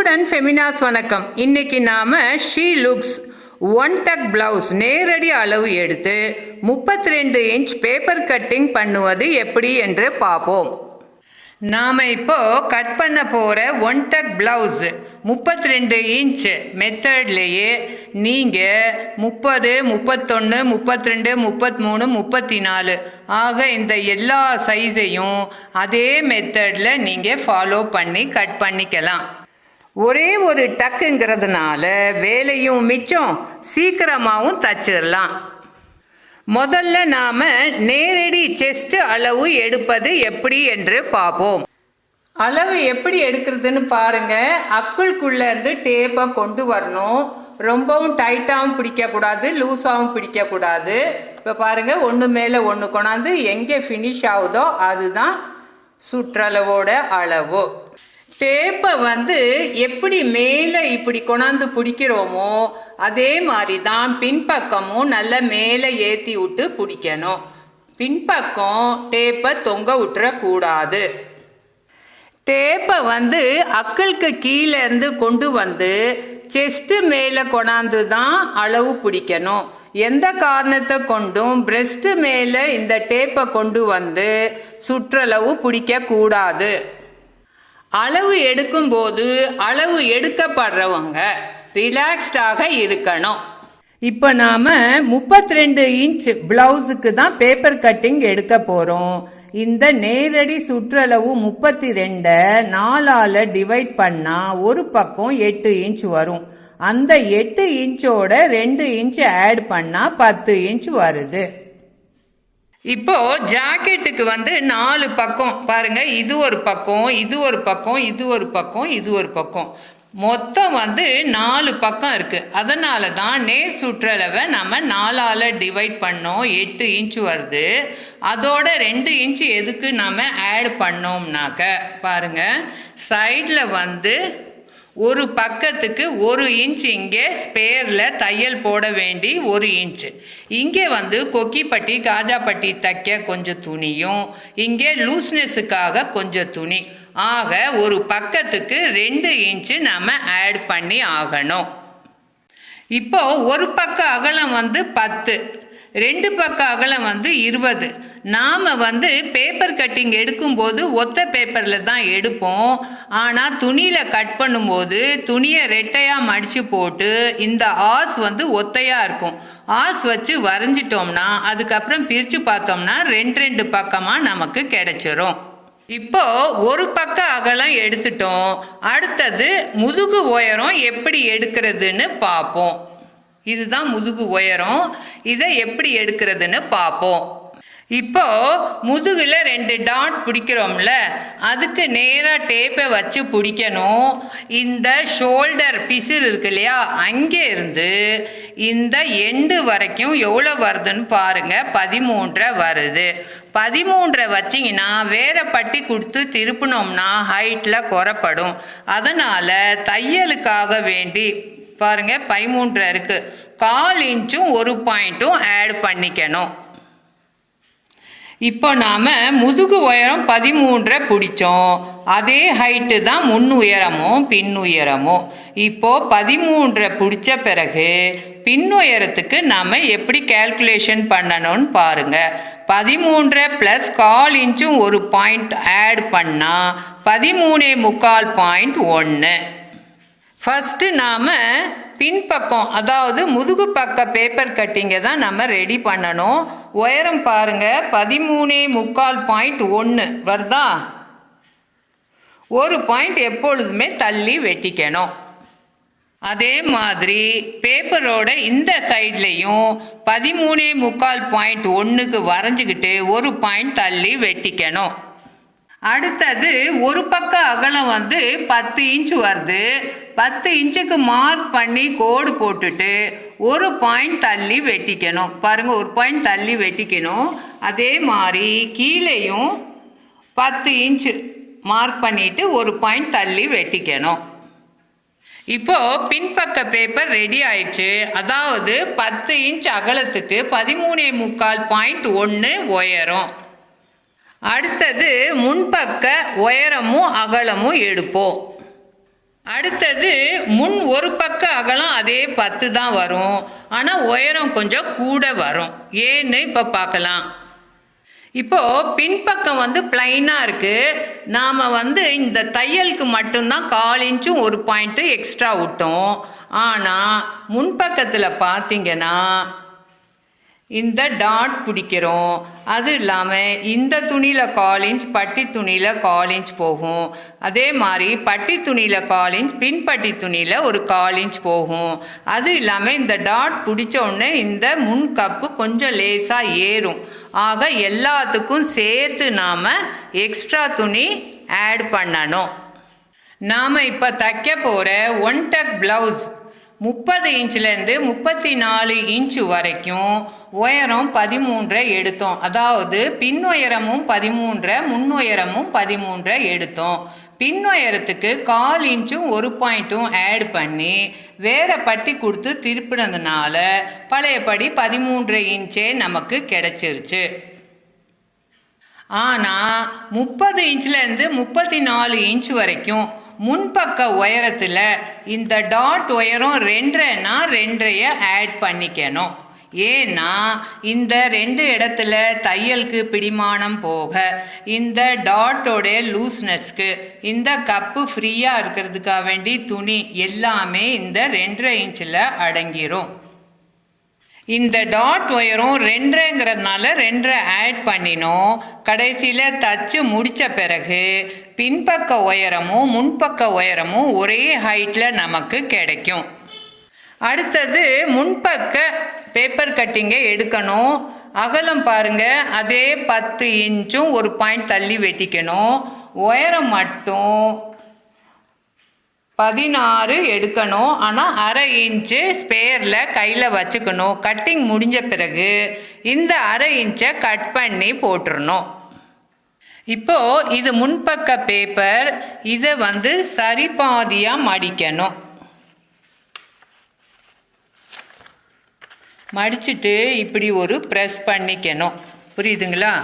அன்புடன் ஃபெமினாஸ் வணக்கம். இன்னைக்கு நாம she looks one tuck blouse நேரடி அளவு எடுத்து 32 இன்ச் பேப்பர் கட்டிங் பண்ணுவது எப்படி என்று பார்ப்போம். நாம இப்போ கட் பண்ண போற ஒன் டக் பிளவுஸ் 32 இன்ச் மெத்தட்லேயே நீங்கள் 30, 31, 32, 33, 34 ஆக இந்த எல்லா சைஸையும் அதே மெத்தடில் நீங்கள் ஃபாலோ பண்ணி கட் பண்ணிக்கலாம். ஒரே ஒரு டக்குங்கிறதுனால வேலையும் மிச்சம், சீக்கிரமாகவும் தச்சிடலாம். முதல்ல நாம் நேரடி செஸ்ட் அளவு எடுப்பது எப்படி என்று பார்ப்போம். அளவு எப்படி எடுக்கிறதுன்னு பாருங்க. அக்குள்குள்ளேருந்து டேப்பை கொண்டு வரணும். ரொம்பவும் டைட்டாகவும் பிடிக்கக்கூடாது, லூஸாகவும் பிடிக்கக்கூடாது. இப்போ பாருங்கள், ஒன்று மேலே ஒன்று கொண்டாந்து எங்கே ஃபினிஷ் ஆகுதோ அதுதான் சுற்றளவோட அளவு. டேப்பை எப்படி மேலே இப்படி கொண்டாந்து பிடிக்கிறோமோ அதே மாதிரி தான் பின்பக்கமும் நல்லா மேலே ஏற்றி விட்டு பிடிக்கணும். பின்பக்கம் டேப்பை தொங்க விட்டுறக்கூடாது. டேப்பை அக்களுக்கு கீழே இருந்து கொண்டு வந்து செஸ்ட்டு மேலே கொண்டாந்து தான் அளவு பிடிக்கணும். எந்த காரணத்தை கொண்டும் பிரெஸ்ட்டு மேலே இந்த டேப்பை கொண்டு வந்து சுற்றளவு பிடிக்கக்கூடாது. அளவு எடுக்கும்போது அளவு எடுக்கப்படுறவங்க ரிலாக்ஸ்டாக இருக்கணும். இப்போ நாம் 32 இன்ச் பிளவுஸுக்கு தான் பேப்பர் கட்டிங் எடுக்க போகிறோம். இந்த நேரடி சுற்றளவு 32 4ஆல் டிவைட் பண்ணால் ஒரு பக்கம் 8 இன்ச் வரும். அந்த 8 இன்ச்சோட 2 இன்ச் ஆட் பண்ணால் 10 இன்ச் வருது. இப்போ ஜாக்கெட்டுக்கு 4 பக்கம் பாருங்க. இது ஒரு பக்கம், இது ஒரு பக்கம், இது ஒரு பக்கம், இது ஒரு பக்கம், மொத்தம் 4 பக்கம் இருக்கு. அதனால தான் நேர் சுற்றளவை நம்ம 4ஆல் டிவைட் பண்ணோம், 8 இன்ச் வருது. அதோட 2 இன்ச் எதுக்கு நம்ம ஆட் பண்ணோம்னாக்க பாருங்க, சைடில் ஒரு பக்கத்துக்கு 1 இன்ச் இங்கே ஸ்பேரில் தையல் போட வேண்டி 1 இன்ச். இங்கே கொக்கிப்பட்டி காஜாப்பட்டி தைக்க கொஞ்சம் துணியும், இங்கே லூஸ்னஸுக்காக கொஞ்சம் துணி, ஆக ஒரு பக்கத்துக்கு 2 இன்ச்சு நம்ம ஆட் பண்ணி ஆகணும். இப்போ ஒரு பக்க அகலம் 10, 2 பக்க அகலம் 20. நாம் பேப்பர் கட்டிங் எடுக்கும்போது ஒத்த பேப்பரில் தான் எடுப்போம். ஆனால் துணியில் கட் பண்ணும்போது துணியை ரெட்டையாக மடித்து போட்டு இந்த ஆஸ் ஒத்தையாக இருக்கும். ஆஸ் வச்சு வரைஞ்சிட்டோம்னா அதுக்கப்புறம் பிரித்து பார்த்தோம்னா 2 பக்கமாக நமக்கு கிடைச்சிரும். இப்போ ஒரு பக்க அகலம் எடுத்துட்டோம். அடுத்தது முதுகு உயரம் எப்படி எடுக்கிறதுன்னு பார்ப்போம். இதுதான் முதுகு உயரம். இதை எப்படி எடுக்கிறதுன்னு பார்ப்போம். இப்போ முதுகில் 2 டாட் பிடிக்கிறோம்ல, அதுக்கு நேராக டேப்பை வச்சு பிடிக்கணும். இந்த ஷோல்டர் பிசிறு இருக்கு இல்லையா, அங்கே இருந்து இந்த எண்டு வரைக்கும் எவ்வளோ வருதுன்னு பாருங்க. 13 வருது. 13 வச்சிங்கன்னா வேற பட்டி கொடுத்து திருப்பினோம்னா ஹைட்டில் குறைப்படும். அதனால் தையலுக்காக வேண்டி பாருங்க 13 இருக்கு. 1/4 இன்ச்சும் 1 பாயிண்ட்டும் ஆட் பண்ணிக்கணும். இப்போ நாம் முதுகு உயரம் 13 பிடிச்சோம். அதே ஹைட்டு தான் முன் உயரமும் பின் உயரமும். இப்போ 13 பிடிச்ச பிறகு பின் உயரத்துக்கு நாம் எப்படி கேல்குலேஷன் பண்ணணும்னு பாருங்க. 13 + 1/4 இன்ச்சும் 1 பாயிண்ட் ஆட் பண்ணால் 13.25 பாயிண்ட் 1. ஃபஸ்ட்டு நாம் பின்பக்கம் அதாவது முதுகு பக்க பேப்பர் கட்டிங்கை தான் நம்ம ரெடி பண்ணணும். உயரம் பாருங்கள் 13.25 பாயிண்ட் 1 வருதா. 1 பாயிண்ட் எப்பொழுதுமே தள்ளி வெட்டிக்கணும். அதே மாதிரி பேப்பரோட இந்த சைட்லேயும் 13.25 பாயிண்ட் 1க்கு வரைஞ்சிக்கிட்டு 1 பாயிண்ட் தள்ளி வெட்டிக்கணும். அடுத்தது ஒரு பக்க அகலம் 10 இன்ச் வருது. 10 இன்ச்சுக்கு மார்க் பண்ணி கோடு போட்டுட்டு 1 பாயிண்ட் தள்ளி வெட்டிக்கணும். பாருங்கள், 1 பாயிண்ட் தள்ளி வெட்டிக்கணும். அதே மாதிரி கீழேயும் 10 இன்ச்சு மார்க் பண்ணிட்டு 1 பாயிண்ட் தள்ளி வெட்டிக்கணும். இப்போ பின்பக்க பேப்பர் ரெடி ஆயிடுச்சு. அதாவது 10 இன்ச் அகலத்துக்கு 13.25 பாயிண்ட் 1 உயரம். அடுத்தது முன்பக்க உயரமும் அகலமும் எடுப்போம். அடுத்தது முன் ஒரு பக்க அகலம் அதே 10 தான் வரும், ஆனால் உயரம் கொஞ்சம் கூட வரும். ஏன்னு இப்போ பார்க்கலாம். இப்போ பின்பக்கம் வந்து பிளைனாக இருக்குது. நாம் வந்து இந்த தையலுக்கு மட்டும்தான் 1/4 இன்ச்சும் ஒரு பாயிண்ட்டு எக்ஸ்ட்ரா விட்டோம். ஆனால் முன்பக்கத்தில் பார்த்தீங்கன்னா இந்த டாட் பிடிக்கிறோம். அது இல்லாமல் இந்த துணியில் 1/4 இன்ச், பட்டி துணியில் 1/4 இன்ச் போகும். அதே மாதிரி பட்டி துணியில் 1/4 இன்ச், பின்பட்டி துணியில் ஒரு 1/4 இன்ச் போகும். அது இல்லாமல் இந்த டாட் பிடிச்ச உடனே இந்த முன் கப்பு கொஞ்சம் லேசாக ஏறும். ஆக எல்லாத்துக்கும் சேர்த்து நாம் எக்ஸ்ட்ரா துணி ஆட் பண்ணணும். நாம் இப்போ தைக்க போகிற 1 டக் ப்ளவுஸ் 30 இன்ச்லேருந்து 34 இன்ச்சு வரைக்கும் உயரம் 13 எடுத்தோம். அதாவது பின் உயரமும் 13, முன் உயரமும் 13 எடுத்தோம். பின் உயரத்துக்கு 1/4 இன்ச்சும் ஒரு பாயிண்ட்டும் ஆட் பண்ணி வேற பட்டி கொடுத்து திருப்பினதுனால பழையபடி 13 இன்ச்சே நமக்கு கிடைச்சிருச்சு. ஆனால் 30 இன்ச்லேருந்து 34 இன்ச் வரைக்கும் முன்பக்க உயரத்தில் இந்த டாட் உயரம் 2.5னா 2.5 ஆட் பண்ணிக்கணும். ஏன்னா இந்த 2 இடத்துல தையலுக்கு பிடிமானம் போக இந்த டாட்டோடைய லூஸ்னஸ்க்கு இந்த கப்பு ஃப்ரீயாக இருக்கிறதுக்காக வேண்டி துணி எல்லாமே இந்த 2.5 இன்ச்சில் அடங்கிரும். இந்த டாட் உயரம் 2.5ங்கிறதுனால 2 ஆட் பண்ணினோம். கடைசியில் தச்சு முடித்த பிறகு பின்பக்க உயரமும் முன்பக்க உயரமும் ஒரே ஹைட்டில் நமக்கு கிடைக்கும். அடுத்தது முன்பக்க பேப்பர் கட்டிங்கை எடுக்கணும். அகலம் பாருங்கள், அதே 10 இன்ச்சும் ஒரு பாயிண்ட் தள்ளி வெட்டிக்கணும். உயரம் மட்டும் 16 எடுக்கணும். ஆனால் 1/2 இன்ச்சு ஸ்பேரில் கையில் வச்சுக்கணும். கட்டிங் முடிஞ்ச பிறகு இந்த 1/2 இன்ச்சை கட் பண்ணி போட்டுடணும். இப்போது இது முன்பக்க பேப்பர். இதை வந்து சரி பாதியாக மடிக்கணும். மடிச்சுட்டு இப்படி ஒரு ப்ரெஸ் பண்ணிக்கணும். புரியுதுங்களா?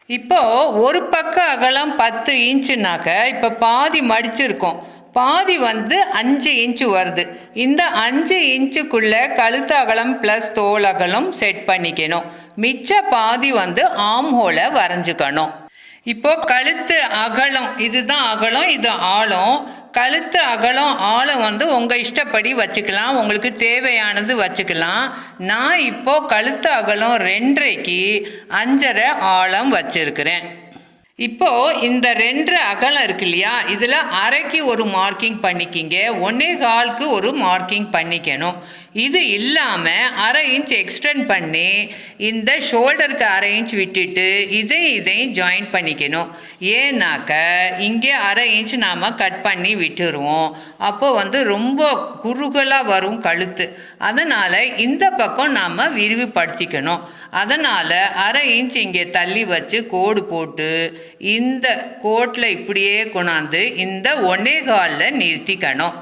இப்போது ஒரு பக்க அகலம் 10 இன்ச்சுனாக்க இப்போ பாதி மடிச்சிருக்கோம். பாதி வந்து 5 இன்ச்சு வருது. இந்த 5 இன்ச்சுக்குள்ளே கழுத்து அகலம் ப்ளஸ் தோல் அகலம் செட் பண்ணிக்கணும். மிச்ச பாதி வந்து ஆம் ஹோலை வரைஞ்சிக்கணும். இப்போது கழுத்து அகலம், இதுதான் அகலம், இது ஆழம். கழுத்து அகலம் ஆழம் வந்து உங்கள் இஷ்டப்படி வச்சுக்கலாம், உங்களுக்கு தேவையானது வச்சுக்கலாம். நான் இப்போது கழுத்து அகலம் 2.5க்கு 5.5 ஆழம் வச்சுருக்கிறேன். இப்போது இந்த 2 அகலம் இருக்கு இல்லையா, இதில் 1/2க்கு ஒரு மார்க்கிங் பண்ணிக்கிங்க, 1.25க்கு ஒரு மார்க்கிங் பண்ணிக்கணும். இது இல்லாமல் 1/2 இன்ச் எக்ஸ்டெண்ட் பண்ணி இந்த ஷோல்டருக்கு 1/2 இன்ச் விட்டுட்டு இதையும் ஜாயின் பண்ணிக்கணும். ஏன்னாக்க இங்கே 1/2 இன்ச் நாம் கட் பண்ணி விட்டுருவோம். அப்போது வந்து ரொம்ப குறுகலாக வரும் கழுத்து. அதனால் இந்த பக்கம் நாம் விரிவுபடுத்திக்கணும். அதனால் 1/2 இன்ச் இங்கே தள்ளி வச்சு கோடு போட்டு இந்த கோட்டில் இப்படியே கொண்டாந்து இந்த 1.25ல் நிறுத்திக்கணும்.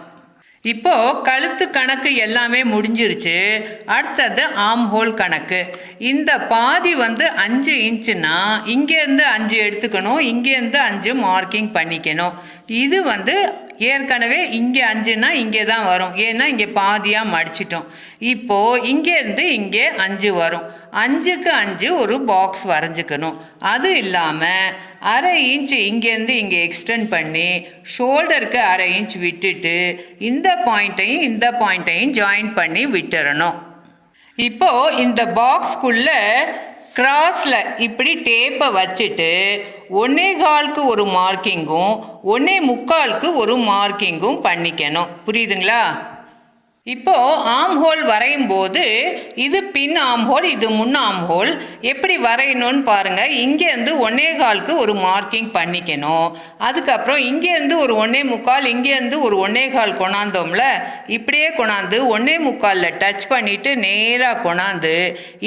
இப்போது கழுத்து கணக்கு எல்லாமே முடிஞ்சிருச்சு. அடுத்தது ஆம் ஹோல் கணக்கு. இந்த பாதி வந்து 5 இன்ச்சுன்னா இங்கேருந்து 5 எடுத்துக்கணும், இங்கேருந்து 5 மார்க்கிங் பண்ணிக்கணும். இது வந்து ஏற்கனவே இங்கே 5னா இங்கே தான் வரும், ஏன்னா இங்கே பாதியாக மடிச்சிட்டோம். இப்போது இங்கேருந்து இங்கே 5 வரும். 5க்கு 5 ஒரு பாக்ஸ் வரைஞ்சிக்கணும். அது இல்லாமல் 1/2 இன்ச் இங்கேருந்து இங்கே எக்ஸ்டெண்ட் பண்ணி ஷோல்டருக்கு 1/2 இன்ச் விட்டுட்டு இந்த பாயிண்ட்டையும் ஜாயின் பண்ணி விட்டுறணும். இப்போது இந்த பாக்ஸ்க்குள்ளே கிராஸில் இப்படி டேப்பை வச்சுட்டு 1.25க்கு ஒரு மார்க்கிங்கும் 1.25க்கு ஒரு மார்க்கிங்கும் பண்ணிக்கணும். புரியுதுங்களா? இப்போது ஆம் ஹோல் வரையும் போது இது பின் ஆம் ஹோல், இது முன் ஆம் ஹோல். எப்படி வரையணும்னு பாருங்கள். இங்கேருந்து 1.25க்கு ஒரு மார்க்கிங் பண்ணிக்கணும். அதுக்கப்புறம் இங்கேருந்து ஒரு 1.25, இங்கேருந்து ஒரு 1.25 கொண்டாந்தோம்ல, இப்படியே கொண்டாந்து 1.25ல் டச் பண்ணிவிட்டு நேராக கொண்டாந்து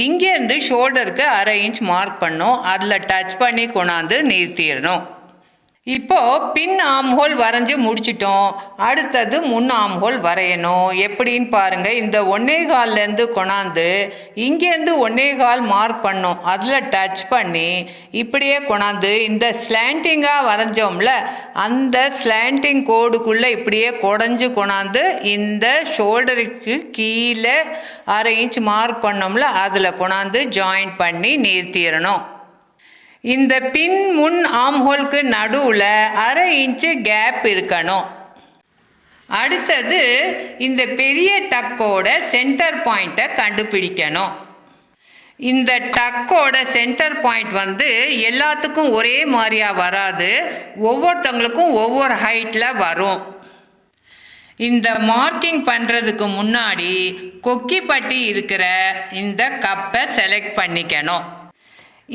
இங்கேருந்து ஷோல்டருக்கு 1/2 இன்ச் மார்க் பண்ணோம். அதில் டச் பண்ணி கொண்டாந்து நிறுத்திடணும். இப்போ பின் ஆம் ஹோல் வரைஞ்சி முடிச்சிட்டோம். அடுத்தது முன் ஆம் ஹோல் வரையணும். எப்படின்னு பாருங்க. இந்த 1.25லேருந்து கொண்டாந்து இங்கேருந்து 1.25 மார்க் பண்ணோம். அதில் டச் பண்ணி இப்படியே கொண்டாந்து இந்த ஸ்லாண்டிங்காக வரைஞ்சோம்ல, அந்த ஸ்லாண்டிங் கோடுக்குள்ளே இப்படியே குடஞ்சி கொண்டாந்து இந்த ஷோல்டருக்கு கீழே 1/2 இன்ச் மார்க் பண்ணோம்ல, அதில் கொண்டாந்து ஜாயின் பண்ணி நிறுத்திடணும். இந்த பின் முன் ஆம் ஹோலுக்கு நடுவில் 1/2 இன்ச்சு கேப் இருக்கணும். அடுத்தது இந்த பெரிய டக்கோட சென்டர் பாயிண்ட்டை கண்டுபிடிக்கணும். இந்த டக்கோட சென்டர் பாயிண்ட் எல்லாத்துக்கும் ஒரே மாதிரியாக வராது, ஒவ்வொருத்தவங்களுக்கும் ஒவ்வொரு ஹைட்டில் வரும். இந்த மார்க்கிங் பண்ணுறதுக்கு முன்னாடி கொக்கிப்பட்டி இருக்கிற இந்த கப்பை செலக்ட் பண்ணிக்கணும்.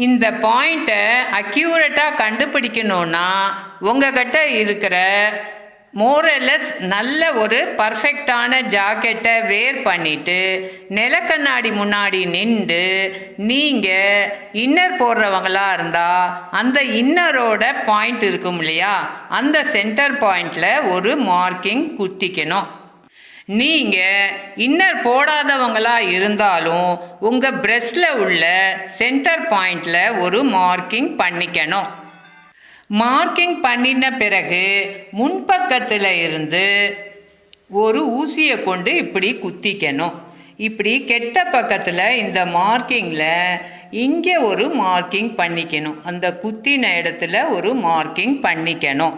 இந்த பாயிண்ட்டை அக்யூரேட்டாக கண்டுபிடிக்கணுன்னா உங்ககிட்ட இருக்கிற மோரலஸ் நல்ல ஒரு பர்ஃபெக்டான ஜாக்கெட்டை வேர் பண்ணிவிட்டு நிலக்கண்ணாடி முன்னாடி நின்று நீங்கள் இன்னர் போடுறவங்களாக இருந்தால் அந்த இன்னரோட பாயிண்ட் இருக்கும் இல்லையா, அந்த சென்டர் பாயிண்டில் ஒரு மார்க்கிங் குத்திக்கணும். நீங்கள் இன்னர் போடாதவங்களா இருந்தாலும் உங்கள் பிரெஸ்டில் உள்ள சென்டர் பாயிண்டில் ஒரு மார்க்கிங் பண்ணிக்கணும். மார்க்கிங் பண்ணின பிறகு முன்பக்கத்தில் இருந்து ஒரு ஊசியை கொண்டு இப்படி குத்திக்கணும். இப்படி கெட்ட பக்கத்தில் இந்த மார்க்கிங்கில் இங்கே ஒரு மார்க்கிங் பண்ணிக்கணும். அந்த குத்தின இடத்துல ஒரு மார்க்கிங் பண்ணிக்கணும்.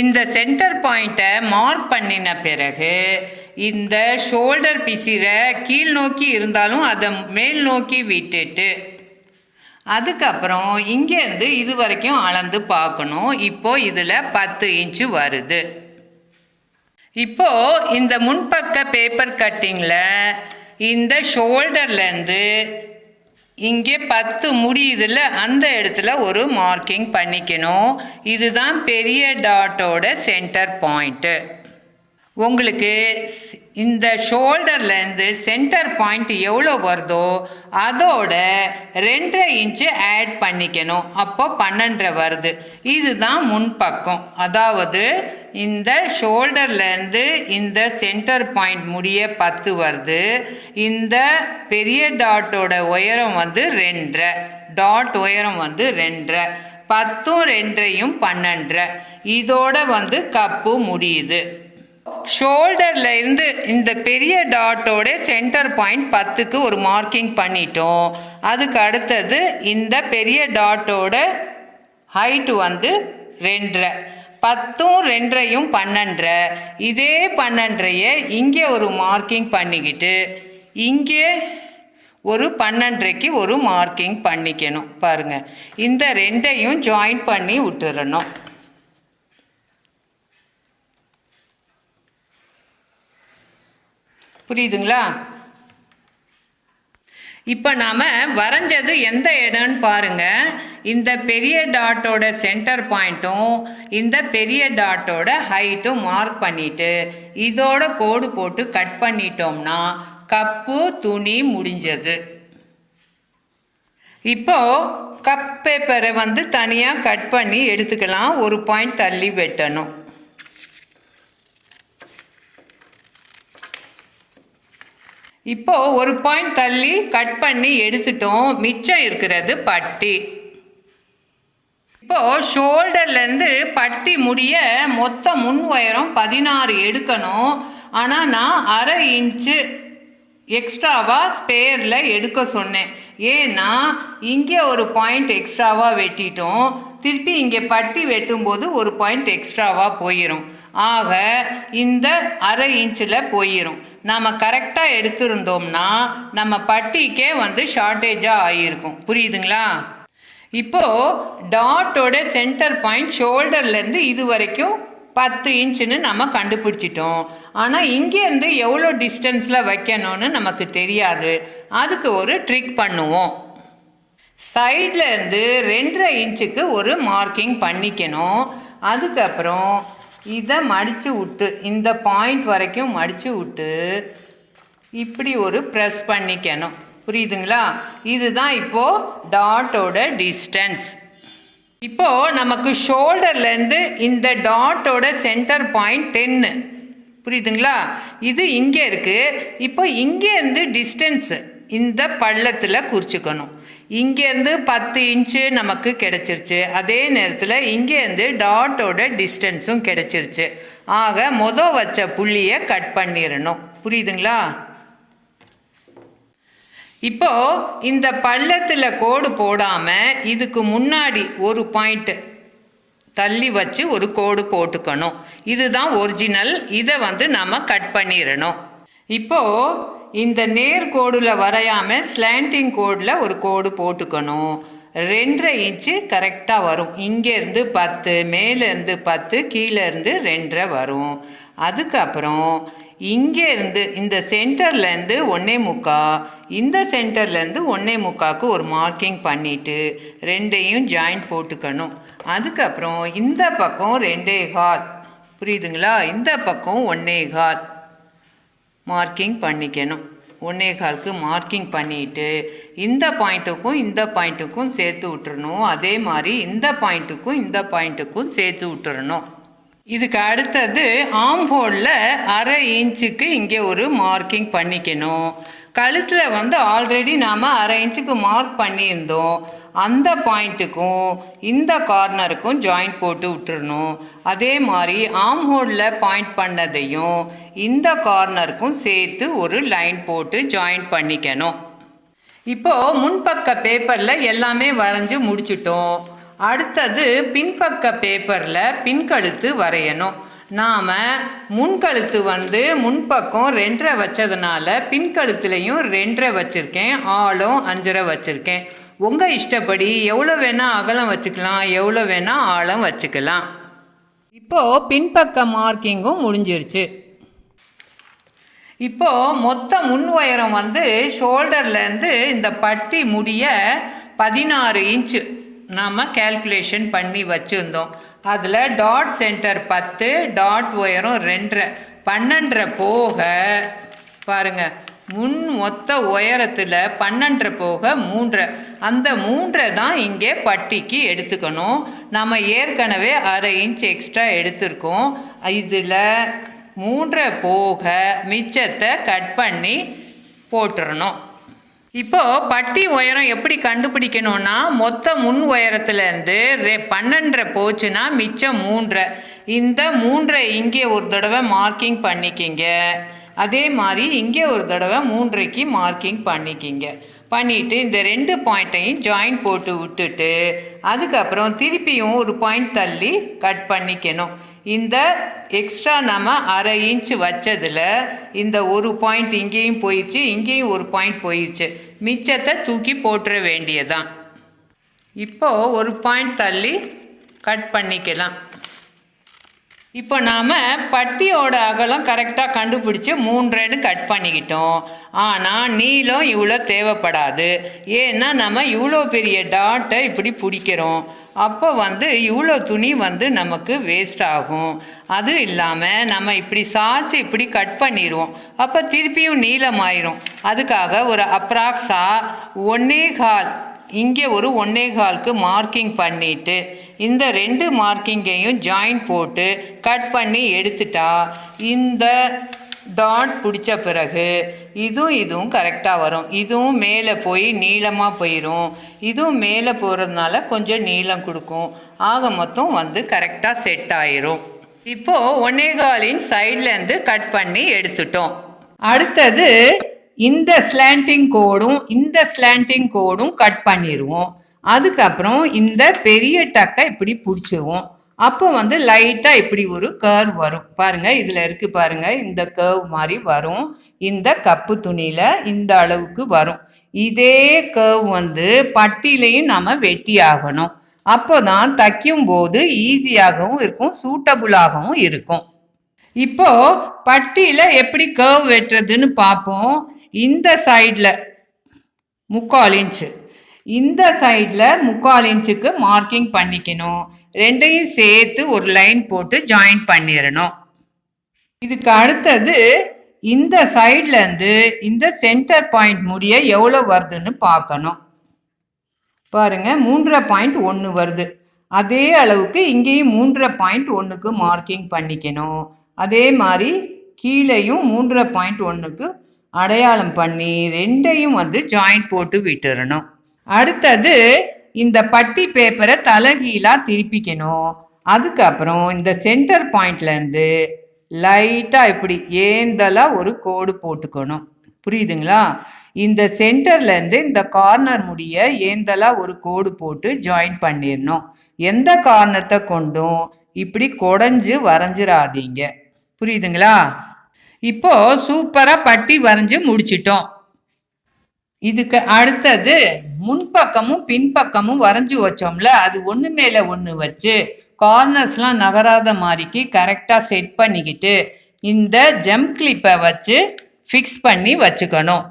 இந்த சென்டர் பாயிண்ட்டை மார்க் பண்ணின பிறகு இந்த ஷோல்டர் பிசிரை கீழ் நோக்கி இருந்தாலும் அதை மேல் நோக்கி விட்டுட்டு அதுக்கப்புறம் இங்கேருந்து இது வரைக்கும் அளந்து பார்க்கணும். இப்போது இதில் 10 இன்ச்சு வருது. இப்போது இந்த முன்பக்க பேப்பர் கட்டிங்கில் இந்த ஷோல்டர்லேருந்து இங்கே 10 முடியுதுல, அந்த இடத்துல ஒரு மார்க்கிங் பண்ணிக்கணும். இதுதான் பெரிய டாட்டோட சென்டர் பாயிண்ட்டு. உங்களுக்கு இந்த ஷோல்டர்லேருந்து சென்டர் பாயிண்ட் எவ்வளோ வருதோ அதோட 2.5 இன்ச்சு ஆட் பண்ணிக்கணும். அப்போ 12 வருது. இதுதான் முன்பக்கம். அதாவது இந்த ஷோல்டர்லேருந்து இந்த சென்டர் பாயிண்ட் முடிய 10 வருது. இந்த பெரிய டாட்டோட உயரம் 2.5, டாட் உயரம் 2.5, 10ம் 2யும் 12. இதோட கப்பு முடியுது. ஷோல்டரில் இருந்து இந்த பெரிய டாட்டோட சென்டர் பாயிண்ட் 10க்கு ஒரு மார்க்கிங் பண்ணிட்டோம். அதுக்கு அடுத்தது இந்த பெரிய டாட்டோட ஹைட்டு 2.5, 10ம் 2யும் 12. இதே 12ஐயே இங்கே ஒரு மார்க்கிங் பண்ணிக்கிட்டு இங்கே ஒரு 12க்கு ஒரு மார்க்கிங் பண்ணிக்கணும். பாருங்கள், இந்த 2யும் ஜாயின் பண்ணி விட்டுறணும். புரியுதுங்களா? இப்போ நாம் வரைஞ்சது எந்த இடம்னு பாருங்கள். இந்த பெரிய டாட்டோட சென்டர் பாயிண்ட்டும் இந்த பெரிய டாட்டோட ஹைட்டும் மார்க் பண்ணிவிட்டு இதோட கோடு போட்டு கட் பண்ணிட்டோம்னா கப்பு துணி முடிஞ்சது. இப்போது கப் பேப்பரை தனியாக கட் பண்ணி எடுத்துக்கலாம். ஒரு பாயிண்ட் தள்ளி வெட்டணும். இப்போது ஒரு பாயிண்ட் தள்ளி கட் பண்ணி எடுத்துட்டோம். மிச்சம் இருக்கிறது பட்டி. இப்போது ஷோல்டர்லேருந்து பட்டி முடிய மொத்த முன் உயரம் 16 எடுக்கணும். ஆனால் நான் 1/2 இன்ச்சு எக்ஸ்ட்ராவாக ஸ்பேரில் எடுக்க சொன்னேன். ஏன்னா இங்கே ஒரு பாயிண்ட் எக்ஸ்ட்ராவாக வெட்டிட்டோம். திருப்பி இங்கே பட்டி வெட்டும்போது ஒரு பாயிண்ட் எக்ஸ்ட்ராவாக போயிடும். ஆக இந்த 1/2 இன்ச்சில் போயிடும். நாம் கரெக்டாக எடுத்திருந்தோம்னா நம்ம பட்டிக்கே ஷார்ட்டேஜாக ஆகியிருக்கும். புரியுதுங்களா? இப்போது டாட்டோட சென்டர் பாயிண்ட் ஷோல்டர்லேருந்து இது வரைக்கும் 10 இன்ச்சுன்னு நம்ம கண்டுபிடிச்சிட்டோம். ஆனால் இங்கேருந்து எவ்வளோ டிஸ்டன்ஸில் வைக்கணும்னு நமக்கு தெரியாது. அதுக்கு ஒரு ட்ரிக் பண்ணுவோம். சைட்லேருந்து 2.5 இன்ச்சுக்கு ஒரு மார்க்கிங் பண்ணிக்கணும். அதுக்கப்புறம் இதை மடித்து விட்டு இந்த பாயிண்ட் வரைக்கும் மடித்து விட்டு இப்படி ஒரு ப்ரெஸ் பண்ணிக்கணும். புரியுதுங்களா? இதுதான் இப்போது டாட்டோட டிஸ்டன்ஸ். இப்போ நமக்கு ஷோல்டர்லேருந்து இந்த டாட்டோட சென்டர் பாயிண்ட் 10 புரியுதுங்களா? இது இங்கே இருக்குது. இப்போ இங்கேருந்து டிஸ்டன்ஸு இந்த பள்ளத்தில் குறிச்சிக்கணும். இங்கேருந்து 10 இன்ச்சு நமக்கு கிடச்சிருச்சு. அதே நேரத்தில் இங்கேருந்து டாட்டோட டிஸ்டன்ஸும் கிடச்சிருச்சு. ஆக வச்ச புள்ளியை கட் பண்ணிடணும். புரியுதுங்களா? இப்போ இந்த பள்ளத்தில் கோடு போடாமல் இதுக்கு முன்னாடி ஒரு பாயிண்ட் தள்ளி வச்சு ஒரு கோடு போட்டுக்கணும். இதுதான் ஒரிஜினல். இதை நம்ம கட் பண்ணிடணும். இப்போது இந்த நேர்கோடில் வரையாமல் ஸ்லாண்டிங் கோடில் ஒரு கோடு போட்டுக்கணும். 2.5 இன்ச்சு கரெக்டாக வரும். இங்கேருந்து 10, மேலேருந்து 10, கீழேருந்து 2.5 வரும். அதுக்கப்புறம் இங்கேருந்து இந்த சென்டர்லேருந்து 1.25, இந்த சென்டர்லேருந்து 1.25க்கு ஒரு மார்க்கிங் பண்ணிவிட்டு 2ஐயும் ஜாயிண்ட் போட்டுக்கணும். அதுக்கப்புறம் இந்த பக்கம் 2.25, புரியுதுங்களா? இந்த பக்கம் 1.25 மார்க்கிங் பண்ணிக்கணும். 1.25க்கு மார்க்கிங் பண்ணிவிட்டு இந்த பாயிண்ட்டுக்கும் இந்த பாயிண்ட்டுக்கும் சேர்த்து விட்டுறணும். அதே மாதிரி இந்த பாயிண்ட்டுக்கும் இந்த பாயிண்ட்டுக்கும் சேர்த்து விட்டுறணும். இதுக்கு அடுத்தது ஆர்ம் ஹோலில் 1/2 இன்ச்சுக்கு இங்கே ஒரு மார்க்கிங் பண்ணிக்கணும். கழுத்தில் ஆல்ரெடி நாம் 1/2 இன்ச்சுக்கு மார்க் பண்ணியிருந்தோம். அந்த பாயிண்ட்டுக்கும் இந்த கார்னருக்கும் ஜாயிண்ட் போட்டு விட்டுறணும். அதே மாதிரி ஆர்ம் ஹோலில் பாயிண்ட் பண்ணதையும் இந்த கார்னருக்கும் சேர்த்து ஒரு லைன் போட்டு ஜாயிண்ட் பண்ணிக்கணும். இப்போது முன்பக்க பேப்பரில் எல்லாமே வரைஞ்சி முடிச்சிட்டோம். அடுத்தது பின்பக்க பேப்பரில் பின்கழுத்து வரையணும். நாம் முன்கழுத்து முன்பக்கம் 2.5 வச்சதுனால பின்கழுத்துலையும் 2.5 வச்சுருக்கேன். ஆழம் 5.5 வச்சுருக்கேன். உங்கள் இஷ்டப்படி எவ்வளோ வேணால் அகலம் வச்சுக்கலாம், எவ்வளோ வேணால் ஆழம் வச்சுக்கலாம். இப்போது பின்பக்க மார்க்கிங்கும் முடிஞ்சிருச்சு. இப்போது மொத்த முன் உயரம் ஷோல்டர்லேருந்து இந்த பட்டி முடிய 16 இன்ச்சு நாம் கேல்குலேஷன் பண்ணி வச்சுருந்தோம். அதில் டாட் சென்டர் 10, டாட் உயரம் 2.5, 12.5 போக பாருங்கள், முன் மொத்த உயரத்தில் 12.5 போக 3.5. அந்த 3.5 தான் இங்கே பட்டிக்கு எடுத்துக்கணும். நம்ம ஏற்கனவே 1/2 இன்ச் எக்ஸ்ட்ரா எடுத்திருக்கோம். இதில் 3.5 போக மிச்சத்தை கட் பண்ணி போட்டுடணும். இப்போது பட்டி உயரம் எப்படி கண்டுபிடிக்கணும்னா, மொத்த முன் உயரத்துலேருந்து 12.5 போச்சுன்னா மிச்சம் 3.5. இந்த 3.5 இங்கே ஒரு தடவை மார்க்கிங் பண்ணிக்கிங்க. அதே மாதிரி இங்கே ஒரு தடவை 3.5க்கு மார்க்கிங் பண்ணிக்கிங்க. பண்ணிவிட்டு இந்த 2 பாயிண்ட்டையும் ஜாயின் போட்டு விட்டுட்டு அதுக்கப்புறம் திருப்பியும் ஒரு பாயிண்ட் தள்ளி கட் பண்ணிக்கணும். இந்த எக்ஸ்ட்ரா நம்ம 1/2 இன்ச்சு வச்சதில் இந்த ஒரு பாயிண்ட் இங்கேயும் போயிடுச்சு, இங்கேயும் ஒரு பாயிண்ட் போயிடுச்சு. மிச்சத்தை தூக்கி போட்டுற வேண்டியதான். இப்போது ஒரு பாயிண்ட் தள்ளி கட் பண்ணிக்கலாம். இப்போ நாம் பட்டியோட அகலம் கரெக்டாக கண்டுபிடிச்சி 3.5 கட் பண்ணிக்கிட்டோம். ஆனால் நீளம் இவ்வளோ தேவைப்படாது. ஏன்னா நம்ம இவ்வளோ பெரிய டாட்டை இப்படி பிடிக்கிறோம். அப்போ இவ்வளோ துணி நமக்கு வேஸ்ட் ஆகும். அது இல்லாமல் நம்ம இப்படி சாய்ச்சி இப்படி கட் பண்ணிடுவோம். அப்போ திருப்பியும் நீளமாயிரும். அதுக்காக ஒரு அப்ராக்ஸாக 1.25, இங்கே ஒரு 1.25க்கு மார்க்கிங் பண்ணிவிட்டு இந்த 2 மார்க்கிங்கையும் ஜாயின் போட்டு கட் பண்ணி எடுத்துட்டா இந்த டாட் பிடிச்ச பிறகு இதுவும் கரெக்டாக வரும். இதுவும் மேலே போய் நீளமாக போயிடும். இதுவும் மேலே போகிறதுனால கொஞ்சம் நீளம் கொடுக்கும். ஆக மொத்தம் கரெக்டாக செட் ஆயிரும். இப்போது 1.25 இன்ச் சைட்லேருந்து கட் பண்ணி எடுத்துட்டோம். அடுத்தது இந்த ஸ்லாண்டிங் கோடும் இந்த ஸ்லாண்டிங் கோடும் கட் பண்ணிடுவோம். அதுக்கப்புறம் இந்த பெரிய டக்கை இப்படி பிடிச்சிருவோம். அப்போ லைட்டாக இப்படி ஒரு கர்வ் வரும். பாருங்கள், இதில் இருக்குது பாருங்கள், இந்த கர்வ் மாதிரி வரும். இந்த கப்பு துணியில் இந்த அளவுக்கு வரும். இதே கர்வ் பட்டியிலையும் நம்ம வெட்டி ஆகணும். அப்போ தான் தைக்கும் போது ஈஸியாகவும் இருக்கும், சூட்டபுளாகவும் இருக்கும். இப்போ பட்டியில் எப்படி கர்வ் வெட்டுறதுன்னு பார்ப்போம். இந்த சைடில் 3/4 இன்ச்சு, இந்த சைடில் 3/4 இன்ச்சுக்கு மார்க்கிங் பண்ணிக்கணும். 2ஐயும் சேர்த்து ஒரு லைன் போட்டு ஜாயின் பண்ணிடணும். இதுக்கு அடுத்தது இந்த சைட்லேருந்து இந்த சென்டர் பாயிண்ட் முடிய எவ்வளோ வருதுன்னு பார்க்கணும். பாருங்க, 3.1 வருது. அதே அளவுக்கு இங்கேயும் 3.1க்கு மார்க்கிங் பண்ணிக்கணும். அதே மாதிரி கீழேயும் 3.1க்கு அடையாளம் பண்ணி ரெண்டையும் வந்து ஜாயிண்ட் போட்டு விட்டுறணும். அடுத்தது இந்த பட்டி பேப்பரை தலைகீழா திருப்பிக்கணும். அதுக்கப்புறம் இந்த சென்டர் பாயிண்ட்ல இருந்து லைட்டா இப்படி ஏந்தலா ஒரு கோடு போட்டுக்கணும். புரியுதுங்களா? இந்த சென்டர்ல இருந்து இந்த கார்னர் முடிய ஏந்தலா ஒரு கோடு போட்டு ஜாயின் பண்ணிடணும். எந்த காரணத்தை கொண்டும் இப்படி கொடைஞ்சு வரைஞ்சிடாதீங்க. புரியுதுங்களா? இப்போ சூப்பரா பட்டி வரைஞ்சு முடிச்சிட்டோம். இதுக்கு அடுத்தது முன்பக்கமும் பின்பக்கமும் வரைஞ்சி வச்சோம்ல, அது ஒண்ணு மேல ஒண்ணு வச்சு கார்னர்ஸ்லாம் நகராத மாதிரிக்கு கரெக்டா செட் பண்ணிக்கிட்டு இந்த ஜம்ப் கிளிப்பை வச்சு ஃபிக்ஸ் பண்ணி வச்சுக்கணும்.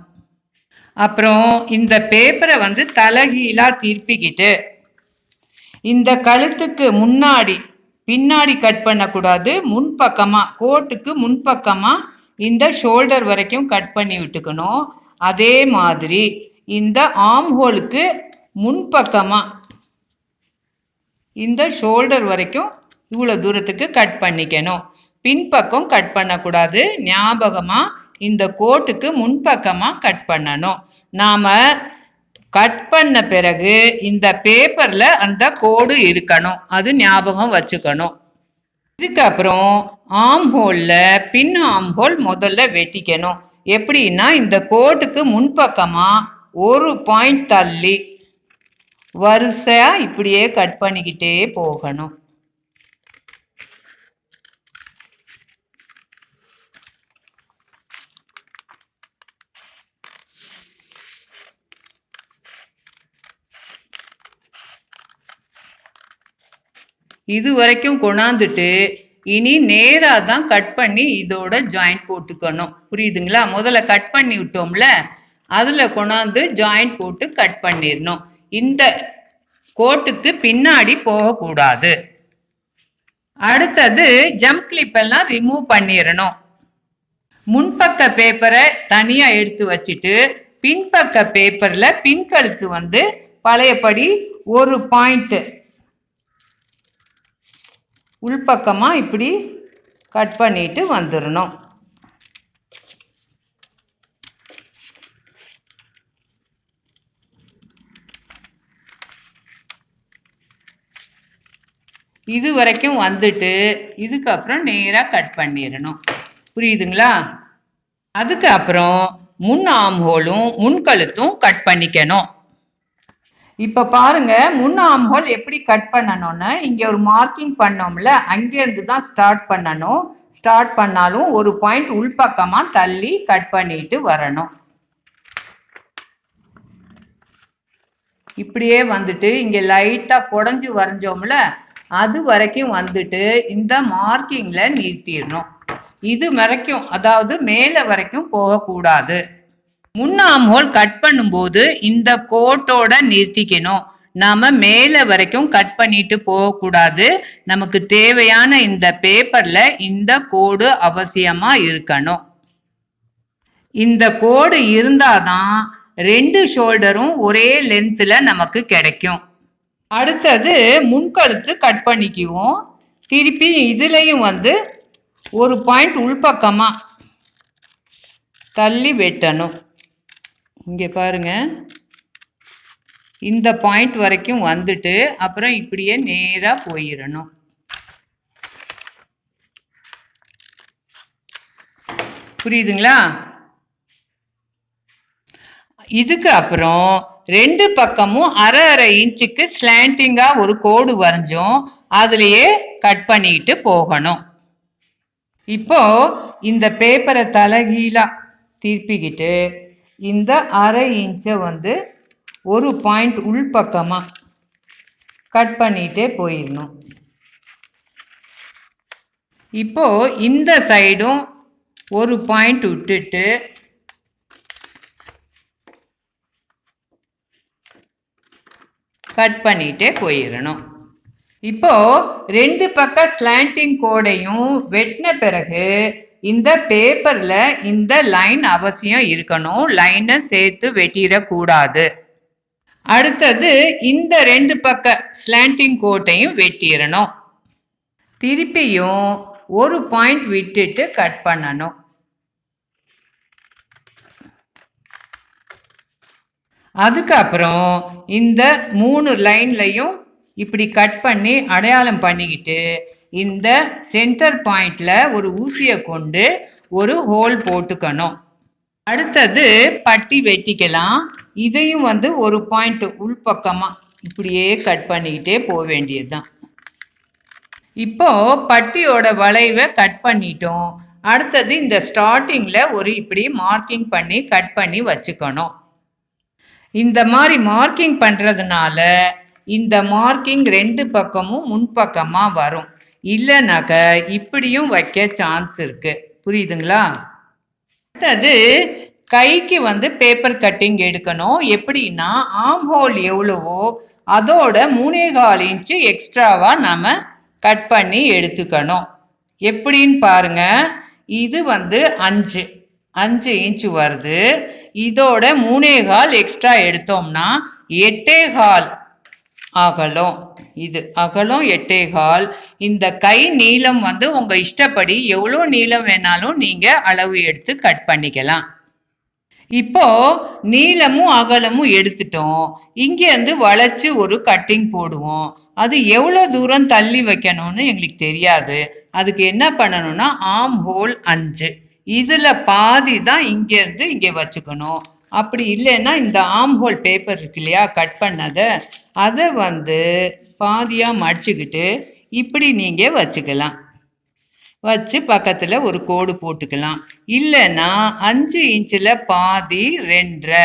அப்புறம் இந்த பேப்பரை வந்து தலைகீழா திருப்பிக்கிட்டு இந்த கழுத்துக்கு முன்னாடி பின்னாடி கட் பண்ணக்கூடாது, முன்பக்கமா கோட்டுக்கு முன்பக்கமா இந்த ஷோல்டர் வரைக்கும் கட் பண்ணி விட்டுக்கணும். அதே மாதிரி இந்த ஆர்ம் ஹோலுக்கு முன்பக்கமா இந்த ஷோல்டர் வரைக்கும் இவ்வளவு தூரத்துக்கு கட் பண்ணிக்கணும். பின்பக்கம் கட் பண்ணக்கூடாது, ஞாபகமா இந்த கோட்டுக்கு முன்பக்கமா கட் பண்ணணும். நாம கட் பண்ண பிறகு இந்த பேப்பர்ல அந்த கோடு இருக்கணும், அது ஞாபகம் வச்சுக்கணும். இதுக்கப்புறம் ஆர்ம் ஹோல்ல பின் ஆர்ம் ஹோல் முதல்ல வெட்டிக்கணும். எப்படின்னா இந்த கோட்டுக்கு முன்பக்கமா ஒரு பாயிண்ட் தள்ளி வரிசையா இப்படியே கட் பண்ணிக்கிட்டே போகணும். இது வரைக்கும் கொண்டாந்துட்டு இனி நேரா தான் கட் பண்ணி இதோட ஜாயிண்ட் போட்டுக்கணும். புரியுதுங்களா? முதல்ல கட் பண்ணி விட்டோம்ல, அதுல கொண்டாந்து ஜாயிண்ட் போட்டு கட் பண்ணிடணும். இந்த கோட்டுக்கு பின்னாடி போகக்கூடாது. அடுத்தது ஜம்ப் கிளிப் எல்லாம் ரிமூவ் பண்ணிடணும். முன்பக்க பேப்பரை தனியா எடுத்து வச்சுட்டு பின்பக்க பேப்பர்ல பின்கழுத்து வந்து பழையபடி ஒரு பாயிண்ட் உள்பக்கமா இப்படி கட் பண்ணிட்டு வந்துடணும். இது வரைக்கும் வந்துட்டு இதுக்கப்புறம் நேரா கட் பண்ணிடணும். புரியுதுங்களா? அதுக்கப்புறம் முன் ஆர்ம் ஹோலும் முன்கழுத்தும் கட் பண்ணிக்கணும். இப்ப பாருங்க, முன் ஆர்ம் ஹோல் எப்படி கட் பண்ணணும்னு இங்க ஒரு மார்க்கிங் பண்ணோம்ல, அங்கிருந்து தான் ஸ்டார்ட் பண்ணணும். ஸ்டார்ட் பண்ணாலும் ஒரு பாயிண்ட் உள்பக்கமா தள்ளி கட் பண்ணிட்டு வரணும். இப்படியே வந்துட்டு இங்க லைட்டா குடஞ்சு வரைஞ்சோம்ல, அது வரைக்கும் வந்துட்டு இந்த மார்க்கிங்ல நிறுத்திடணும். இது வரைக்கும், அதாவது மேல வரைக்கும் போகக்கூடாது. முன் ஆர்ம் ஹோல் கட் பண்ணும்போது இந்த கோட்டோட நிறுத்திக்கணும். நாம மேல வரைக்கும் கட் பண்ணிட்டு போகக்கூடாது. நமக்கு தேவையான இந்த பேப்பர்ல இந்த கோடு அவசியமா இருக்கணும். இந்த கோடு இருந்தாதான் ரெண்டு ஷோல்டரும் ஒரே லென்த்ல நமக்கு கிடைக்கும். அடுத்தது முன்கழுத்து கட் பண்ணிக்குவோம். திருப்பி இதுலயும் வந்து ஒரு பாயிண்ட் உள்பக்கமா தள்ளி வெட்டணும். இங்க பாருங்க, இந்த பாயிண்ட் வரைக்கும் வந்துட்டு அப்புறம் இப்படியே நேரா போயிடணும். புரியுதுங்களா? இதுக்கு அப்புறம் ரெண்டு பக்கமும் அரை அரை இன்ச்சுக்கு ஸ்லாண்டிங்கா ஒரு கோடு வரைஞ்சோம், அதுலயே கட் பண்ணிட்டு போகணும். இப்போ இந்த பேப்பரை தலைகீழா திருப்பிக்கிட்டு இந்த அரை இன்ச்சை வந்து ஒரு பாயிண்ட் உள்பக்கமா கட் பண்ணிட்டே போயிடணும். இப்போ இந்த சைடும் ஒரு பாயிண்ட் விட்டுட்டு கட் பண்ணிட்டே போயிடணும். இப்போ ரெண்டு பக்கம் ஸ்லாண்டிங் கோடையும் வெட்டின பிறகு இந்த பேப்பர்ல இந்த லைன் அவசியம் இருக்கணும். லைனை சேர்த்து வெட்டிடக்கூடாது. அடுத்தது இந்த 2 பக்க ஸ்லாண்டிங் கோட்டையும் வெட்டிடணும். திருப்பியும் ஒரு பாயிண்ட் விட்டுட்டு கட் பண்ணணும். அதுக்கப்புறம் இந்த 3 லைன்லையும் இப்படி கட் பண்ணி அடையாளம் பண்ணிக்கிட்டு இந்த சென்டர் பாயிண்ட்ல ஒரு ஊசியை கொண்டு ஒரு ஹோல் போட்டுக்கணும். அடுத்தது பட்டி வெட்டிக்கலாம். இதையும் ஒரு பாயிண்ட் உள்பக்கமா இப்படியே கட் பண்ணிக்கிட்டே போக வேண்டியதுதான். இப்போ பட்டியோட வளைவை கட் பண்ணிட்டோம். அடுத்தது இந்த ஸ்டார்டிங்ல இப்படி மார்க்கிங் பண்ணி கட் பண்ணி வச்சுக்கணும். இந்த மாதிரி மார்க்கிங் பண்றதுனால இந்த மார்க்கிங் 2 பக்கமும் முன்பக்கமா வரும். இல்லைனாக்க இப்படியும் வைக்க சான்ஸ் இருக்கு. புரியுதுங்களா? அடுத்தது கைக்கு பேப்பர் கட்டிங் எடுக்கணும். எப்படின்னா ஆர்ம் ஹோல் எவ்வளவோ அதோட 3.25 இன்ச்சு எக்ஸ்ட்ராவா நாம கட் பண்ணி எடுத்துக்கணும். எப்படின்னு பாருங்க. இது 5 இன்ச்சு வருது. இதோட 3.25 எக்ஸ்ட்ரா எடுத்தோம்னா 8.25 அகலம். இது அகலம் 8.25. இந்த கை நீளம் உங்க இஷ்டப்படி எவ்வளோ நீளம் வேணாலும் நீங்க அளவு எடுத்து கட் பண்ணிக்கலாம். இப்போ நீளமும் அகலமும் எடுத்துட்டோம். இங்கேருந்து வளைச்சு ஒரு கட்டிங் போடுவோம். அது எவ்வளோ தூரம் தள்ளி வைக்கணும்னு எங்களுக்கு தெரியாது. அதுக்கு என்ன பண்ணணும்னா ஆர்ம் ஹோல் 5, இதுல பாதி தான் இங்கேருந்து இங்கே வச்சுக்கணும். அப்படி இல்லைன்னா இந்த ஆர்ம் ஹோல் பேப்பர் இருக்கு இல்லையா, கட் பண்ணதை அதை பாதியா மடிச்சுக்கிட்டு இப்படி நீங்க வச்சுக்கலாம். வச்சு பக்கத்துல ஒரு கோடு போட்டுக்கலாம். இல்லைன்னா 5 இன்ச்சில் பாதி 2.5.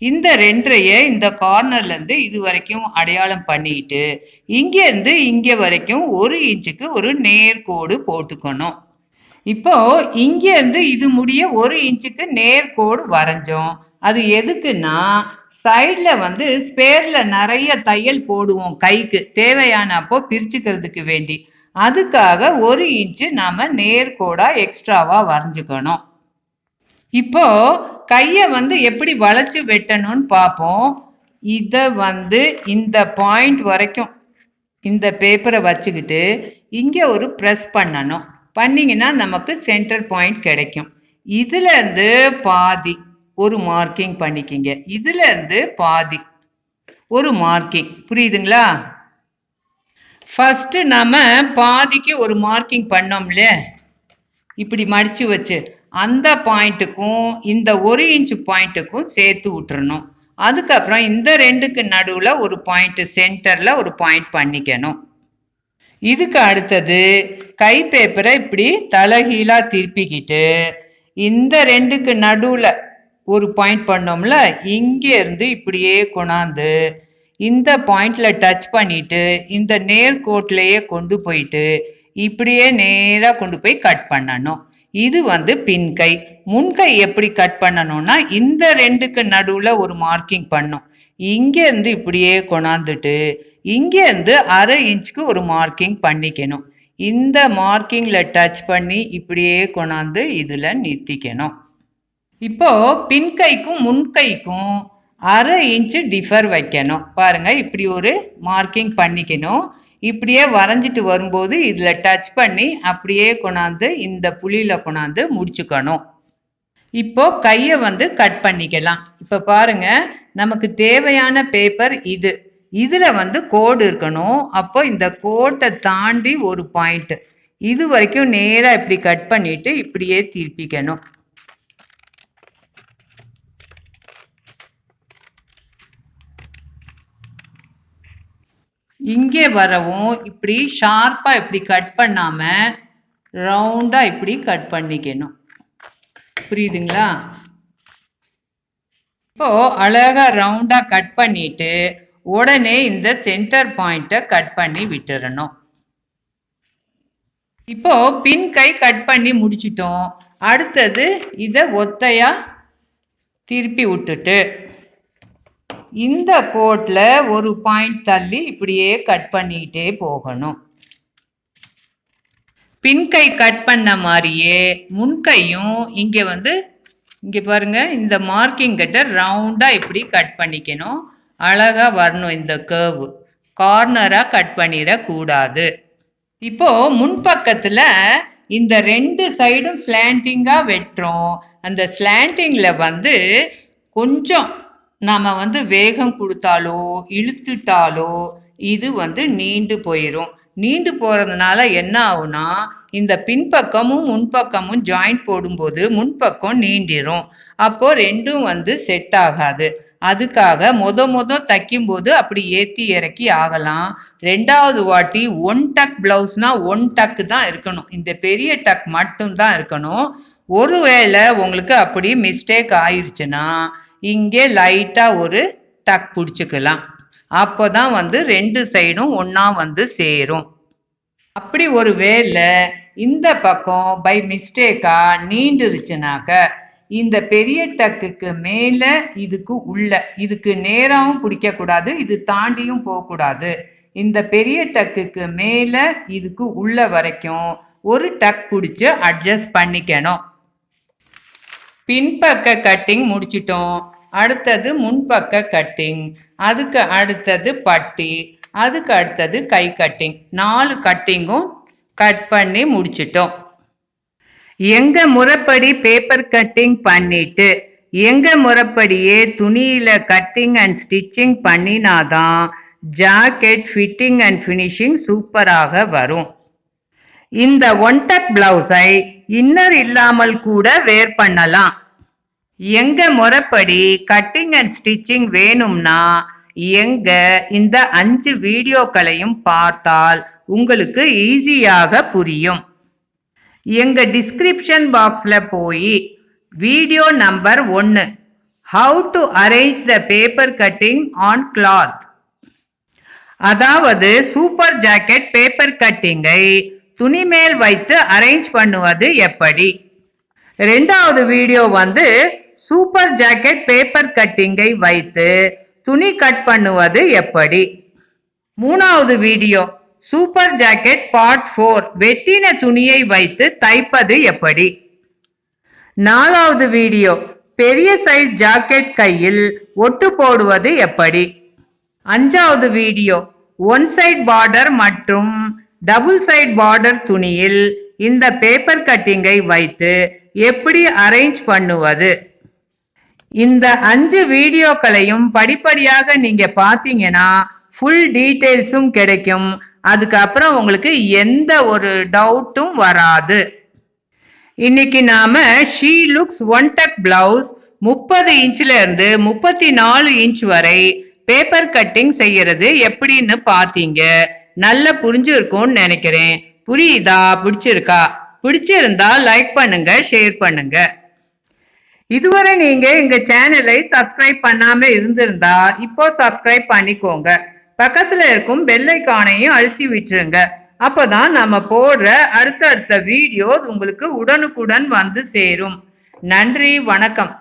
இந்த 2.5 இந்த கார்னர்ல இருந்து இது வரைக்கும் அடையாளம் பண்ணிட்டு இங்க இருந்து இங்க வரைக்கும் 1 இன்ச்சுக்கு ஒரு நேர்கோடு போட்டுக்கணும். இப்போ இங்க இருந்து இது முடிய 1 இன்ச்சுக்கு நேர்கோடு வரைஞ்சோம். அது எதுக்குன்னா சைட்ல ஸ்பேர்ல நிறைய தையல் போடுவோம், கைக்கு தேவையான அப்போ பிரிச்சுக்கிறதுக்கு வேண்டி. அதுக்காக 1 இன்ச்சு நாம நேர்கோடா எக்ஸ்ட்ராவா வரைஞ்சுக்கணும். இப்போ கையை எப்படி வளைச்சு வெட்டணும்னு பார்ப்போம். இதை இந்த பாயிண்ட் வரைக்கும் இந்த பேப்பரை வச்சுக்கிட்டு இங்க ஒரு ப்ரெஸ் பண்ணணும். பண்ணிங்கன்னா நமக்கு சென்டர் பாயிண்ட் கிடைக்கும். இதுல இருந்து பாதி ஒரு மார்க்கிங் பண்ணிக்கிங்க. இதுல இருந்து பாதி ஒரு மார்க்கிங். புரியுதுங்களா? ஃபர்ஸ்ட் நாம பாதிக்கு ஒரு மார்க்கிங் பண்ணோம்ல, இப்படி மடிச்சு வச்சு அந்த பாயிண்ட்டுக்கும் இந்த 1 இன்ச்சு பாயிண்ட்டுக்கும் சேர்த்து விட்டுறணும். அதுக்கப்புறம் இந்த 2க்கு நடுவுல ஒரு பாயிண்ட், சென்டர்ல ஒரு பாயிண்ட் பண்ணிக்கணும். இதுக்கு அடுத்தது கை பேப்பரை இப்படி தலைகீழா திருப்பிக்கிட்டு இந்த 2க்கு நடுவுல ஒரு பாயிண்ட் பண்ணோம்ல, இங்க இருந்து இப்படியே கொண்டாந்து இந்த பாயிண்ட்ல டச் பண்ணிட்டு இந்த நேர்கோட்டிலேயே கொண்டு போயிட்டு இப்படியே நேரா கொண்டு போய் கட் பண்ணணும். இது பின்கை. முன்கை எப்படி கட் பண்ணணும்னா இந்த 2க்கு நடுவுல ஒரு மார்க்கிங் பண்ணும். இங்க இருந்து இப்படியே கொண்டாந்துட்டு இங்க இருந்து 1/2 இன்ச்சுக்கு ஒரு மார்க்கிங் பண்ணிக்கணும். இந்த மார்க்கிங்ல டச் பண்ணி இப்படியே கொண்டாந்து இதுல நிறுத்திக்கணும். இப்போ பின்கைக்கும் முன்கைக்கும் 1/2 இன்ச்சு டிஃபர் வைக்கணும். பாருங்க, இப்படி ஒரு மார்க்கிங் பண்ணிக்கணும். இப்படியே வரைஞ்சிட்டு வரும்போது இதுல டச் பண்ணி அப்படியே கொண்டாந்து இந்த புள்ளியில கொண்டாந்து முடிச்சுக்கணும். இப்போ கையை கட் பண்ணிக்கலாம். இப்ப பாருங்க, நமக்கு தேவையான பேப்பர் இது. இதுல கோடு இருக்கணும். அப்போ இந்த கோட்டை தாண்டி ஒரு பாயிண்ட் இது வரைக்கும் நேரா இப்படி கட் பண்ணிட்டு இப்படியே திருப்பிக்கணும். இங்கே வரவும் இப்படி ஷார்ப்பா இப்படி கட் பண்ணாம ரவுண்டா இப்படி கட் பண்ணிக்கணும். புரியுதுங்களா? இப்போ அழகா ரவுண்டா கட் பண்ணிட்டு உடனே இந்த சென்டர் பாயிண்ட கட் பண்ணி விட்டுறணும். இப்போ பின் கை கட் பண்ணி முடிச்சிட்டோம். அடுத்தது இத ஒத்தையா திருப்பி விட்டுட்டு இந்த கோட்ல ஒரு பாயிண்ட் தள்ளி இப்படியே கட் பண்ணிட்டே போகணும். பின்கை கட் பண்ண மாதிரியே முன்கையும் இங்க இங்கே பாருங்க, இந்த மார்க்கிங் கிட்ட ரவுண்டாக இப்படி கட் பண்ணிக்கணும். அழகாக வரணும் இந்த கர்வ். கார்னராக கட் பண்ணிடக்கூடாது. இப்போ முன்பக்கத்தில் இந்த 2 சைடும் ஸ்லாண்டிங்காக வெட்டுறோம். அந்த ஸ்லாண்டிங்கில் வந்து கொஞ்சம் நாம் வேகம் கொடுத்தாலோ இழுத்துட்டாலோ இது நீண்டு போயிடும். நீண்டு போகிறதுனால என்ன ஆகுனா, இந்த பின்பக்கமும் முன்பக்கமும் ஜாயிண்ட் போடும்போது முன்பக்கம் நீண்டிரும். அப்போ ரெண்டும் செட் ஆகாது. அதுக்காக மொத தைக்கும்போது அப்படி ஏற்றி இறக்கி ஆகலாம். 2வது வாட்டி 1 டக் பிளவுஸ்னா 1 டக்கு தான் இருக்கணும். இந்த பெரிய டக் மட்டும் தான் இருக்கணும். ஒருவேளை உங்களுக்கு அப்படி மிஸ்டேக் ஆயிடுச்சுன்னா இங்கே லைட்டாக ஒரு டக் பிடிச்சிக்கலாம். அப்போ தான் 2 சைடும் ஒன்றா சேரும். அப்படி ஒரு வேளை இந்த பக்கம் பை மிஸ்டேக்கா நீண்டுருச்சுனாக்க இந்த பெரிய டக்குக்கு மேலே இதுக்கு உள்ள, இதுக்கு நேராகவும் பிடிக்கக்கூடாது, இது தாண்டியும் போகக்கூடாது. இந்த பெரிய டக்குக்கு மேலே இதுக்கு உள்ள வரைக்கும் ஒரு டக் பிடிச்சி அட்ஜஸ்ட் பண்ணிக்கணும். பின்பக்க கட்டிங் முடிச்சிட்டோம். அடுத்தது முன்பக்க கட்டிங், அதுக்கு அடுத்தது பட்டி, அதுக்கு அடுத்தது கை கட்டிங். 4 கட்டிங்கும் கட் பண்ணி முடிச்சிட்டோம். எங்க முறைப்படி பேப்பர் கட்டிங் பண்ணிட்டு எங்க முறைப்படியே துணியில கட்டிங் அண்ட் ஸ்டிச்சிங் பண்ணினாதான் ஜாக்கெட் ஃபிட்டிங் அண்ட் ஃபினிஷிங் சூப்பராக வரும். இந்த 1 டக் பிளவுஸை இன்னர் இல்லாமல் கூட வேர் பண்ணலாம். எங்க முறைப்படி கட்டிங் அண்ட் ஸ்டிச்சிங் வேணும்னா எங்க இந்த 5 வீடியோக்களையும் பார்த்தால் உங்களுக்கு ஈஸியாக புரியும். எங்க டிஸ்கிரிப்ஷன் பாக்ஸ்ல போய் video number 1 how to arrange the paper cutting on cloth, அதாவது சூப்பர் ஜாக்கெட் பேப்பர் கட்டிங்கை துணி மேல் வைத்து அரேஞ்ச் பண்ணுவது எப்படி. 2வது வீடியோ சூப்பர் ஜாக்கெட் பேப்பர் கட்டிங்கை வைத்து துணி கட் பண்ணுவது எப்படி. 3வது வீடியோ சூப்பர் ஜாக்கெட் பார்ட் 4 வெட்டின துணியை வைத்து தைப்பது எப்படி. 4வது வீடியோ பெரிய சைஸ் ஜாக்கெட் கையில் ஒட்டு போடுவது எப்படி. 5வது வீடியோ 1 சைட் பார்டர் மற்றும் டபுள் சைட் பார்டர் துணியில் இந்த பேப்பர் கட்டிங்கை வைத்து எப்படி அரேஞ்ச் பண்ணுவது. இந்த 5 வீடியோக்களையும் படிப்படியாக நீங்க பார்த்தீங்கன்னா ஃபுல் டீட்டெயில்ஸும் கிடைக்கும். அதுக்கப்புறம் உங்களுக்கு எந்த ஒரு டவுட்டும் வராது. இன்னைக்கு நாம ஷீ லுக்ஸ் 1 டக் பிளவுஸ் 30 இன்ச்ல இருந்து 34 இன்ச் வரை பேப்பர் கட்டிங் செய்யறது எப்படின்னு பார்த்தீங்க. நல்லா புரிஞ்சிருக்கும்னு நினைக்கிறேன். புரியுதா? பிடிச்சிருக்கா? பிடிச்சிருந்தா லைக் பண்ணுங்க, ஷேர் பண்ணுங்க. இதுவரை நீங்க எங்க சேனலை சப்ஸ்கிரைப் பண்ணாம இருந்திருந்தா இப்போ சப்ஸ்கிரைப் பண்ணிக்கோங்க. பக்கத்துல இருக்கும் பெல் ஐகானையும் அழுத்தி விட்டுருங்க. அப்பதான் நம்ம போடுற அடுத்தடுத்த வீடியோஸ் உங்களுக்கு உடனுக்குடன் சேரும். நன்றி, வணக்கம்.